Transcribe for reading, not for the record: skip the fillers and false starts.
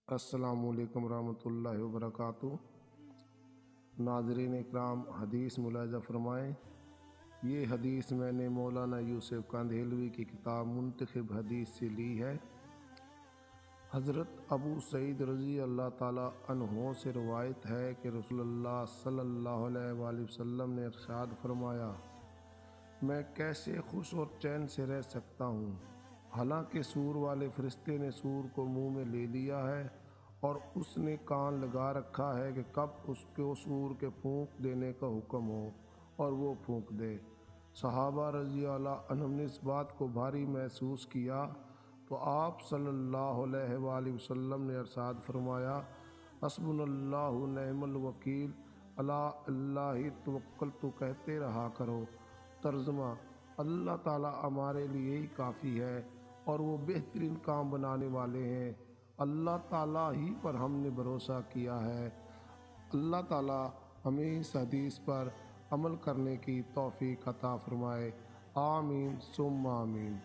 السلام علیکم ورحمۃ اللہ وبرکاتہ۔ ناظرین اکرام، حدیث ملاحظہ فرمائیں۔ یہ حدیث میں نے مولانا یوسف کاندھیلوی کی کتاب منتخب حدیث سے لی ہے۔ حضرت ابو سعید رضی اللہ تعالیٰ عنہ سے روایت ہے کہ رسول اللہ صلی اللہ علیہ وآلہ وسلم نے ارشاد فرمایا، میں کیسے خوش اور چین سے رہ سکتا ہوں، حالانکہ سور والے فرشتے نے سور کو منہ میں لے لیا ہے اور اس نے کان لگا رکھا ہے کہ کب اس کو سور کے پھونک دینے کا حکم ہو اور وہ پھونک دے۔ صحابہ رضی اللہ عنہم نے اس بات کو بھاری محسوس کیا تو آپ صلی اللہ علیہ وآلہ وسلم نے ارشاد فرمایا، حسبنا اللہ نعم الوکیل، علی اللہ توکلت کہتے رہا کرو۔ ترجمہ: اللہ تعالیٰ ہمارے لیے ہی کافی ہے اور وہ بہترین کام بنانے والے ہیں۔ اللہ تعالیٰ ہی پر ہم نے بھروسہ کیا ہے۔ اللہ تعالیٰ ہمیں اس حدیث پر عمل کرنے کی توفیق عطا فرمائے۔ آمین ثم آمین۔